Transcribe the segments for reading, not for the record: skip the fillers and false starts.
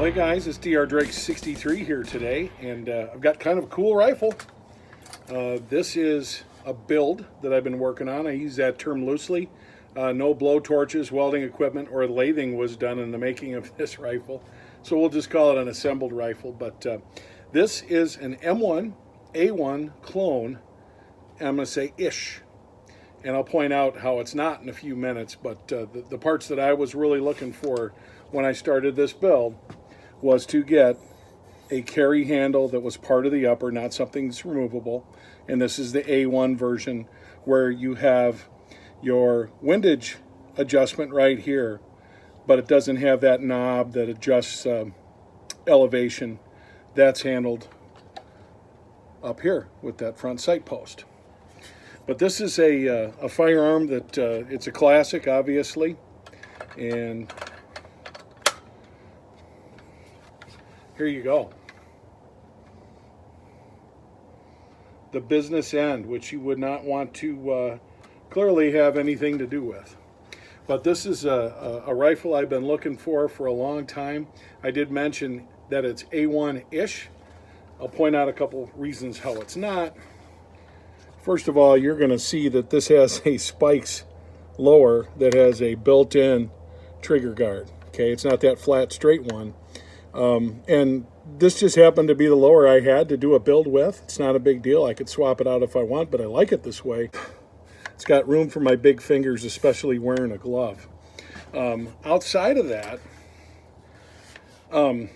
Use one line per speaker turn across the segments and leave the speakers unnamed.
Hey guys, it's Dr. Drake 63 here today, and I've got kind of a cool rifle. This is a build that I've been working on. I use that term loosely. No blow torches, welding equipment, or lathing was done in the making of this rifle, so we'll just call it an assembled rifle. But this is an M1A1 clone. I'm going to say ish, and I'll point out how it's not in a few minutes. But the parts that I was really looking for when I started this build was to get a carry handle that was part of the upper, not something that's removable. And this is the A1 version, where you have your windage adjustment right here, but it doesn't have that knob that adjusts elevation. That's handled up here with that front sight post. But this is a firearm that it's a classic, obviously, and here you go. The business end, which you would not want to clearly have anything to do with. But this is a rifle I've been looking for a long time. I did mention that it's A1-ish. I'll point out a couple reasons how it's not. First of all, you're going to see that this has a spikes lower that has a built-in trigger guard. Okay, it's not that flat straight one. And this just happened to be the lower I had to do a build with. It's not a big deal. I could swap it out if I want, but I like it this way. It's got room for my big fingers, especially wearing a glove. Outside of that, and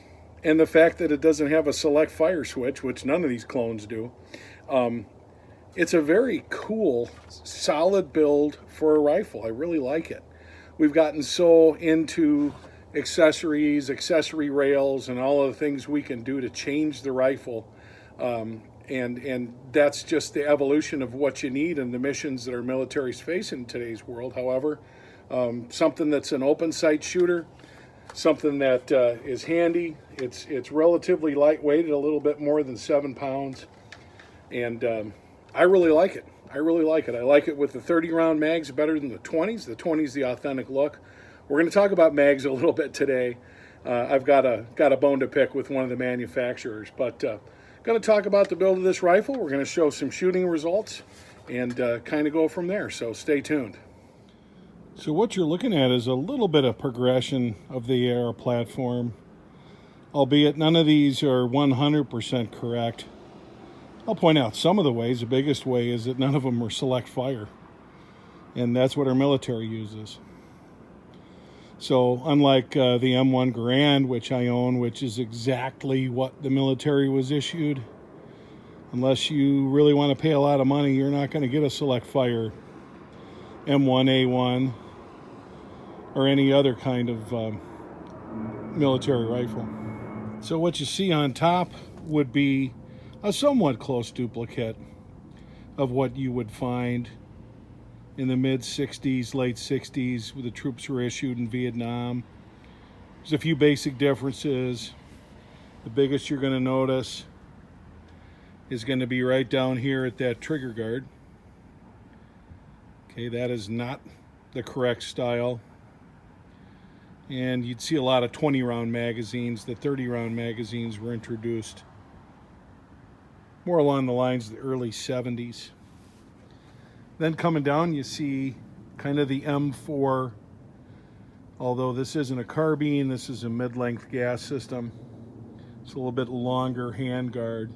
the fact that it doesn't have a select fire switch, which none of these clones do, it's a very cool, solid build for a rifle. I really like it. We've gotten so into accessories, accessory rails, and all of the things we can do to change the rifle. And that's just the evolution of what you need in the missions that our militaries face in today's world. However, something that's an open sight shooter, something that is handy. It's relatively lightweight, a little bit more than 7 pounds. And I really like it. I really like it. I like it with the 30 round mags better than the 20s. The 20s, the authentic look. We're going to talk about mags a little bit today. I've got a bone to pick with one of the manufacturers, but going to talk about the build of this rifle. We're going to show some shooting results and kind of go from there, so stay tuned. So what you're looking at is a little bit of progression of the AR platform, albeit none of these are 100% correct. I'll point out some of the ways. The biggest way is that none of them are select fire, and that's what our military uses. So unlike the M1 Garand, which I own, which is exactly what the military was issued, unless you really want to pay a lot of money, you're not going to get a select fire M1A1 or any other kind of military rifle. So what you see on top would be a somewhat close duplicate of what you would find in the mid-60s, late 60s, where the troops were issued in Vietnam. There's a few basic differences. The biggest you're going to notice is going to be right down here at that trigger guard. Okay, that is not the correct style. And you'd see a lot of 20-round magazines. The 30-round magazines were introduced more along the lines of the early 70s. Then coming down, you see kind of the M4, although this isn't a carbine, this is a mid-length gas system. It's a little bit longer handguard.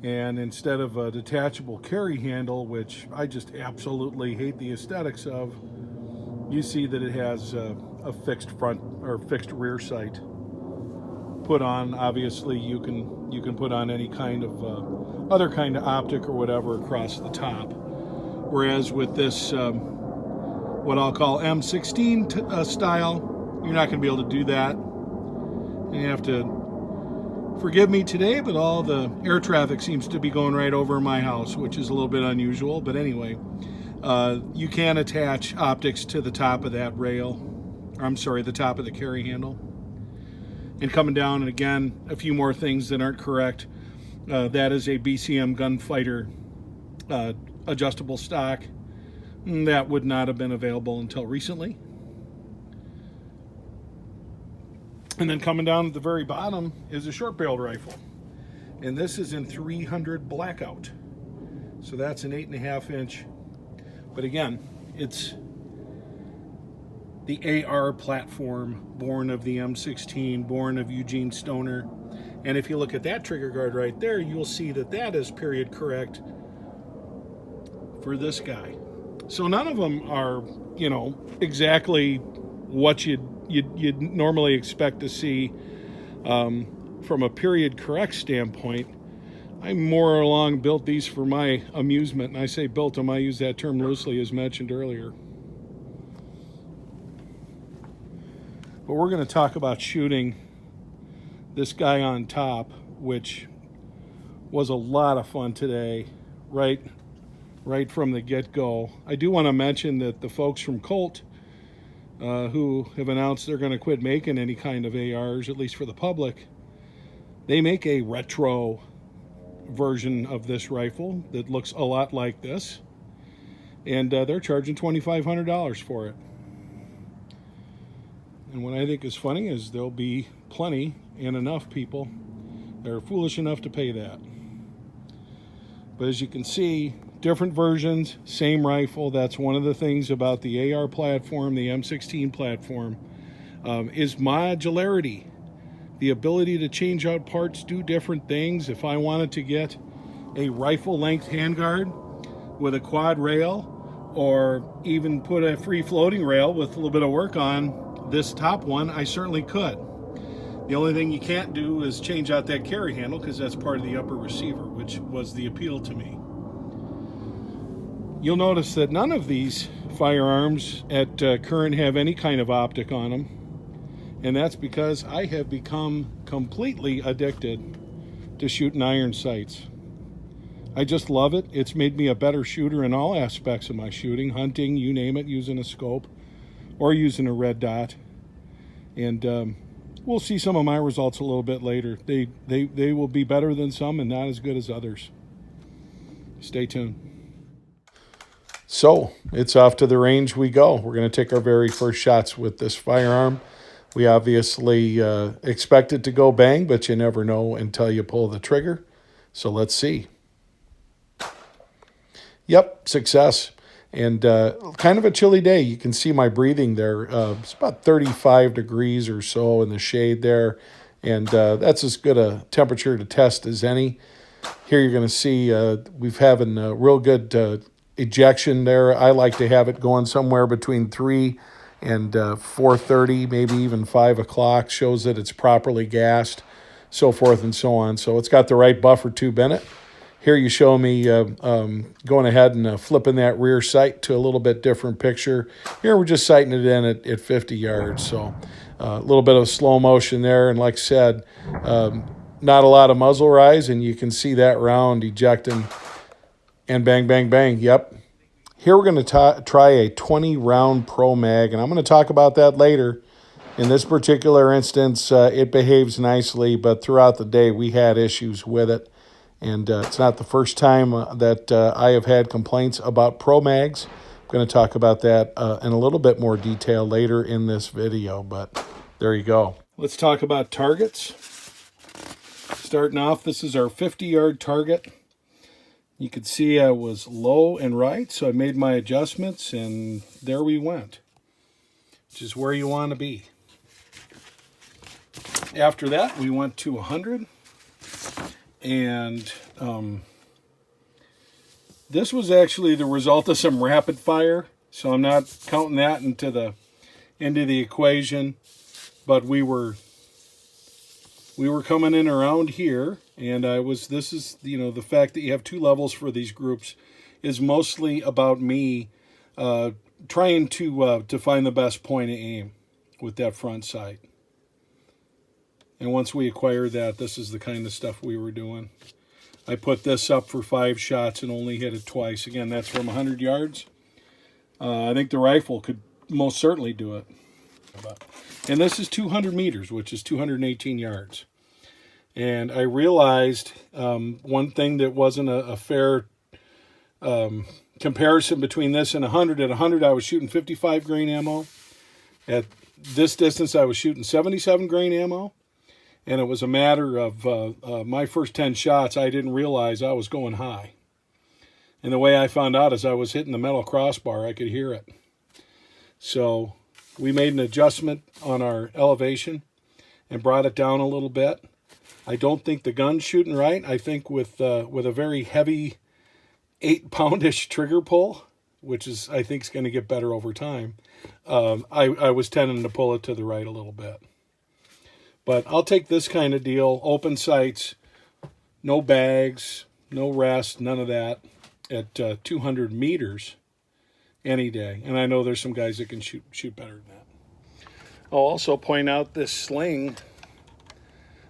And instead of a detachable carry handle, which I just absolutely hate the aesthetics of, you see that it has a fixed front or fixed rear sight put on. Obviously, you can put on any kind of other kind of optic or whatever across the top. Whereas with this, what I'll call M16 style, you're not going to be able to do that. And you have to forgive me today, but all the air traffic seems to be going right over my house, which is a little bit unusual. But anyway, you can attach optics to the top of that rail. I'm sorry, the top of the carry handle. And coming down, and again, a few more things that aren't correct. That is a BCM gunfighter adjustable stock. That would not have been available until recently. And then coming down at the very bottom is a short-barreled rifle. And this is in 300 blackout. So that's an 8.5 inch. But again, it's the AR platform, born of the M16, born of Eugene Stoner. And if you look at that trigger guard right there, you'll see that that is period correct for this guy. So none of them are, you know, exactly what you'd normally expect to see from a period correct standpoint. I more along built these for my amusement, and I say built them, I use that term loosely as mentioned earlier. But we're going to talk about shooting this guy on top, which was a lot of fun today, right from the get-go. I do want to mention that the folks from Colt, who have announced they're going to quit making any kind of ARs, at least for the public, they make a retro version of this rifle that looks a lot like this, and they're charging $2,500 for it. And what I think is funny is there'll be plenty and enough people that are foolish enough to pay that. But as you can see, different versions, same rifle. That's one of the things about the AR platform, the M16 platform, is modularity. The ability to change out parts, do different things. If I wanted to get a rifle length handguard with a quad rail, or even put a free floating rail with a little bit of work on this top one, I certainly could. The only thing you can't do is change out that carry handle, because that's part of the upper receiver, which was the appeal to me. You'll notice that none of these firearms at current have any kind of optic on them, and that's because I have become completely addicted to shooting iron sights. I just love it. It's made me a better shooter in all aspects of my shooting, hunting, you name it, using a scope or using a red dot. And we'll see some of my results a little bit later. They will be better than some and not as good as others. Stay tuned. So it's off to the range we go. We're going to take our very first shots with this firearm. We obviously expect it to go bang, but you never know until you pull the trigger. So let's see. Yep, success. And kind of a chilly day. You can see my breathing there. It's about 35 degrees or so in the shade there. And that's as good a temperature to test as any. Here you're going to see we've having a real good ejection there. I like to have it going somewhere between 3 and 4:30, maybe even 5 o'clock. Shows that it's properly gassed, so forth and so on. So it's got the right buffer tube in it. Here you show me going ahead and flipping that rear sight to a little bit different picture. Here we're just sighting it in at 50 yards. So a little bit of slow motion there. And like I said, not a lot of muzzle rise, and you can see that round ejecting and bang, bang, bang. Yep. Here we're going to try a 20-round Pro Mag, and I'm going to talk about that later. In this particular instance, it behaves nicely, but throughout the day we had issues with it. And it's not the first time that I have had complaints about Pro Mags. I'm going to talk about that in a little bit more detail later in this video, but there you go. Let's talk about targets. Starting off, this is our 50-yard target. You can see I was low and right, so I made my adjustments, and there we went, which is where you want to be. After that, we went to 100, and this was actually the result of some rapid fire, so I'm not counting that into the equation, but we were coming in around here. And this is, you know, the fact that you have two levels for these groups is mostly about me trying to find the best point of aim with that front sight. And once we acquire that, this is the kind of stuff we were doing. I put this up for 5 shots and only hit it twice. Again, that's from 100 yards. I think the rifle could most certainly do it. And this is 200 meters, which is 218 yards. And I realized one thing that wasn't a fair comparison between this and 100. At 100, I was shooting 55 grain ammo. At This distance I was shooting 77 grain ammo, and it was a matter of my first 10 shots, I didn't realize I was going high. And the way I found out is I was hitting the metal crossbar. I could hear it. So we made an adjustment on our elevation and brought it down a little bit. I don't think the gun's shooting right. I think with a very heavy 8-poundish trigger pull, which is I think is going to get better over time, I was tending to pull it to the right a little bit. But I'll take this kind of deal, open sights, no bags, no rest, none of that, at 200 meters any day. And I know there's some guys that can shoot better than that. I'll also point out this sling,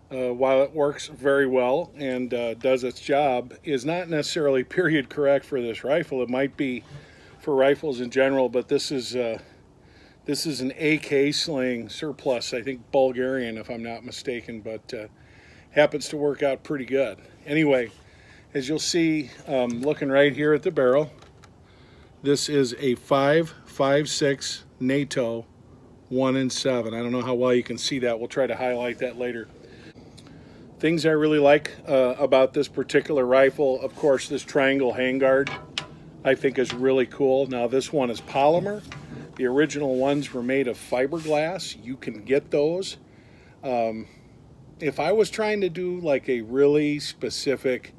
while it works very well and does its job, is not necessarily period correct for this rifle. It might be for rifles in general, but this is an AK sling Surplus, I think Bulgarian if I'm not mistaken, but happens to work out pretty good. Anyway, as you'll see, looking right here at the barrel, this is a 5.56 NATO 1 and 7. I don't know how well you can see that. We'll try to highlight that later. Things I really like about this particular rifle, of course, this triangle handguard I think is really cool. Now this one is polymer. The original ones were made of fiberglass. You can get those. If I was trying to do like a really specific,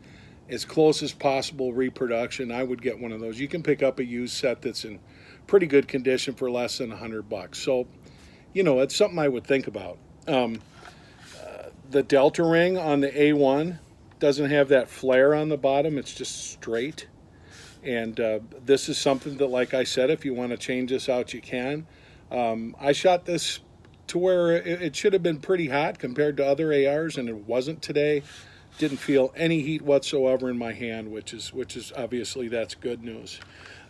as close as possible reproduction, I would get one of those. You can pick up a used set that's in pretty good condition for less than $100. So, you know, it's something I would think about. The delta ring on the A1 doesn't have that flare on the bottom. It's just straight. And this is something that, like I said, if you want to change this out, you can. I shot this to where it should have been pretty hot compared to other ARs, and it wasn't today. Didn't feel any heat whatsoever in my hand, which is obviously that's good news.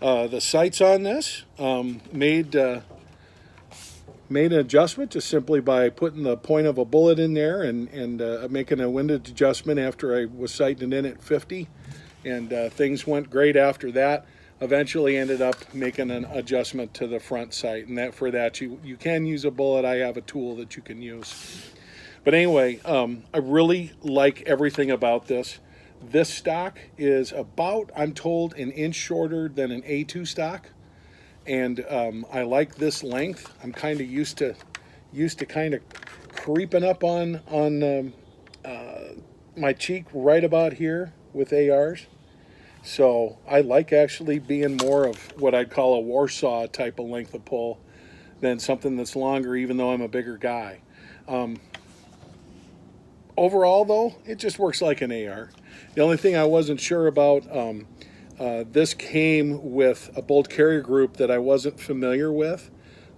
The sights on this made an adjustment just simply by putting the point of a bullet in there and making a windage adjustment after I was sighting it in at 50. And things went great after that. Eventually ended up making an adjustment to the front sight, and that for that you can use a bullet. I have a tool that you can use. But anyway, I really like everything about this. This stock is about, I'm told, an inch shorter than an A2 stock, and I like this length. I'm kind of used to kind of creeping up on my cheek right about here with ARs. So I like actually being more of what I'd call a Warsaw type of length of pull than something that's longer, even though I'm a bigger guy. Overall, though, it just works like an AR. The only thing I wasn't sure about, this came with a bolt carrier group that I wasn't familiar with.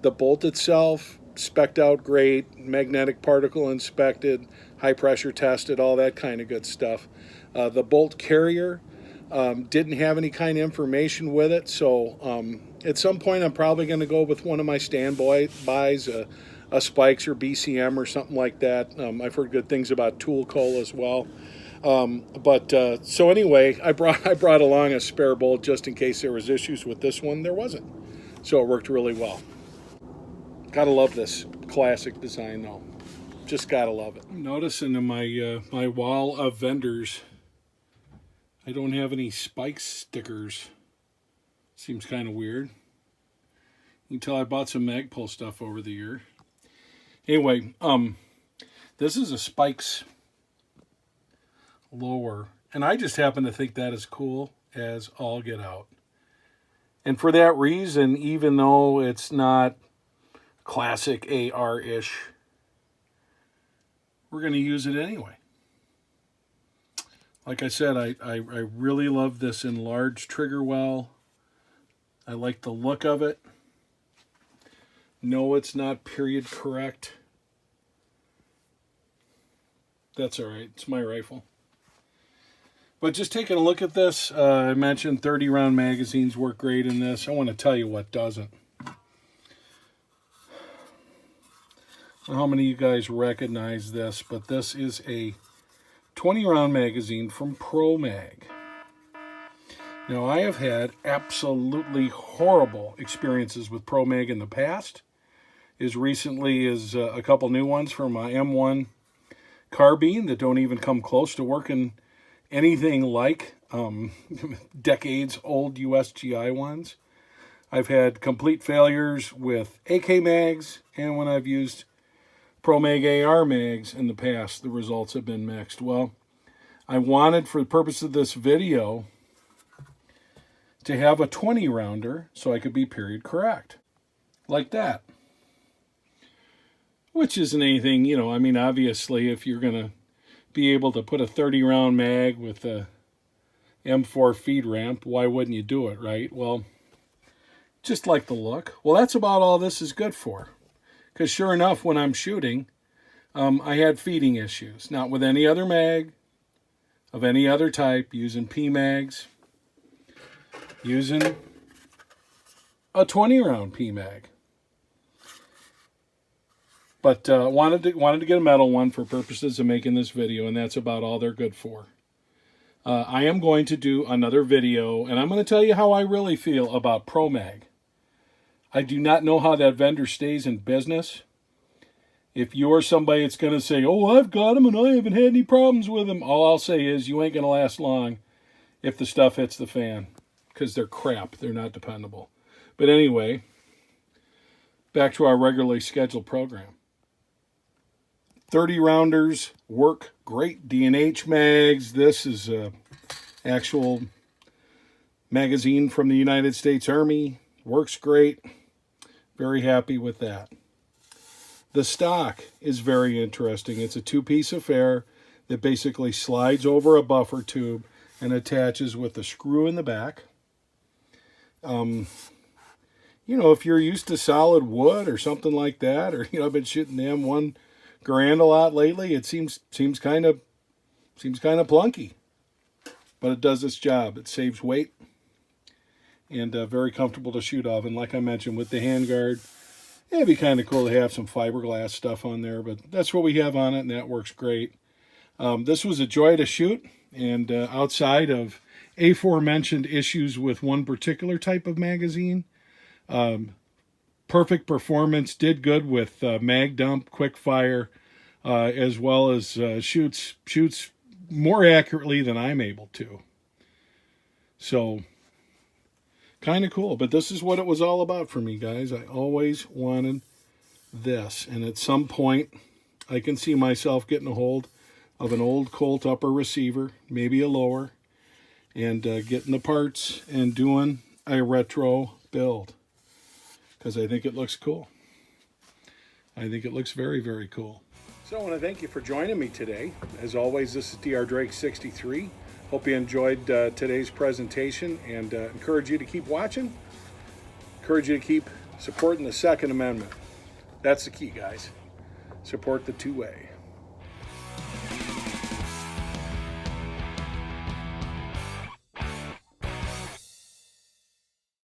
The bolt itself, spec'd out great, magnetic particle inspected, high pressure tested, all that kind of good stuff. The bolt carrier didn't have any kind of information with it, so at some point I'm probably going to go with one of my standbys, a Spikes or BCM or something like that. I've heard good things about Tool Coal as well. So anyway, I brought along a spare bolt just in case there was issues with this one. There wasn't, so it worked really well. Gotta love this classic design though. Just gotta love it. I'm noticing in my wall of vendors, I don't have any Spikes stickers. Seems kind of weird. You can tell I bought some Magpul stuff over the year. Anyway, this is a Spikes lower, and I just happen to think that is cool as all get out. And for that reason, even though it's not classic AR-ish, we're going to use it anyway. Like I said, I really love this enlarged trigger well. I like the look of it. No, it's not period correct. That's all right. It's my rifle. But just taking a look at this, I mentioned 30-round magazines work great in this. I want to tell you what doesn't. I don't know how many of you guys recognize this, but this is a 20-round magazine from Pro Mag. Now, I have had absolutely horrible experiences with Pro Mag in the past. as recently as a couple new ones from my M1 carbine that don't even come close to working anything like decades old USGI ones. I've had complete failures with AK mags, and when I've used Pro Mag AR mags in the past, the results have been mixed. Well, I wanted, for the purpose of this video, to have a 20 rounder so I could be period correct, like that. Which isn't anything, you know, I mean, obviously, if you're going to be able to put a 30 round mag with a M4 feed ramp, why wouldn't you do it, right? Well, just like the look. Well, that's about all this is good for. Because sure enough, when I'm shooting, I had feeding issues. Not with any other mag of any other type, using P mags, using a 20 round P mag. But wanted to get a metal one for purposes of making this video, and that's about all they're good for. I am going to do another video, and I'm going to tell you how I really feel about Pro Mag. I do not know how that vendor stays in business. If you're somebody that's going to say, oh, I've got them and I haven't had any problems with them, all I'll say is you ain't going to last long if the stuff hits the fan, because they're crap. They're not dependable. But anyway, back to our regularly scheduled program. 30 rounders work great. D&H mags. This is a actual magazine from the United States Army. Works great. Very happy with that. The stock is very interesting. It's a two-piece affair that basically slides over a buffer tube and attaches with a screw in the back. You know, if you're used to solid wood or something like that, or, you know, I've been shooting the M1 Garand a lot lately, it seems kind of plunky. But it does its job. It saves weight. And very comfortable to shoot off. And like I mentioned, with the handguard, it'd be kind of cool to have some fiberglass stuff on there. But that's what we have on it, and that works great. This was a joy to shoot. And outside of aforementioned issues with one particular type of magazine, perfect performance, did good with mag dump, quick fire, as well as shoots more accurately than I'm able to. So kind of cool, but this is what it was all about for me, guys. I always wanted this, and at some point I can see myself getting a hold of an old Colt upper receiver, maybe a lower, and getting the parts and doing a retro build, because I think it looks cool. I think it looks very, very cool. So I want to thank you for joining me today. As always, this is DR Drake 63. Hope you enjoyed today's presentation, and encourage you to keep watching. Encourage you to keep supporting the Second Amendment. That's the key, guys. Support the two-way.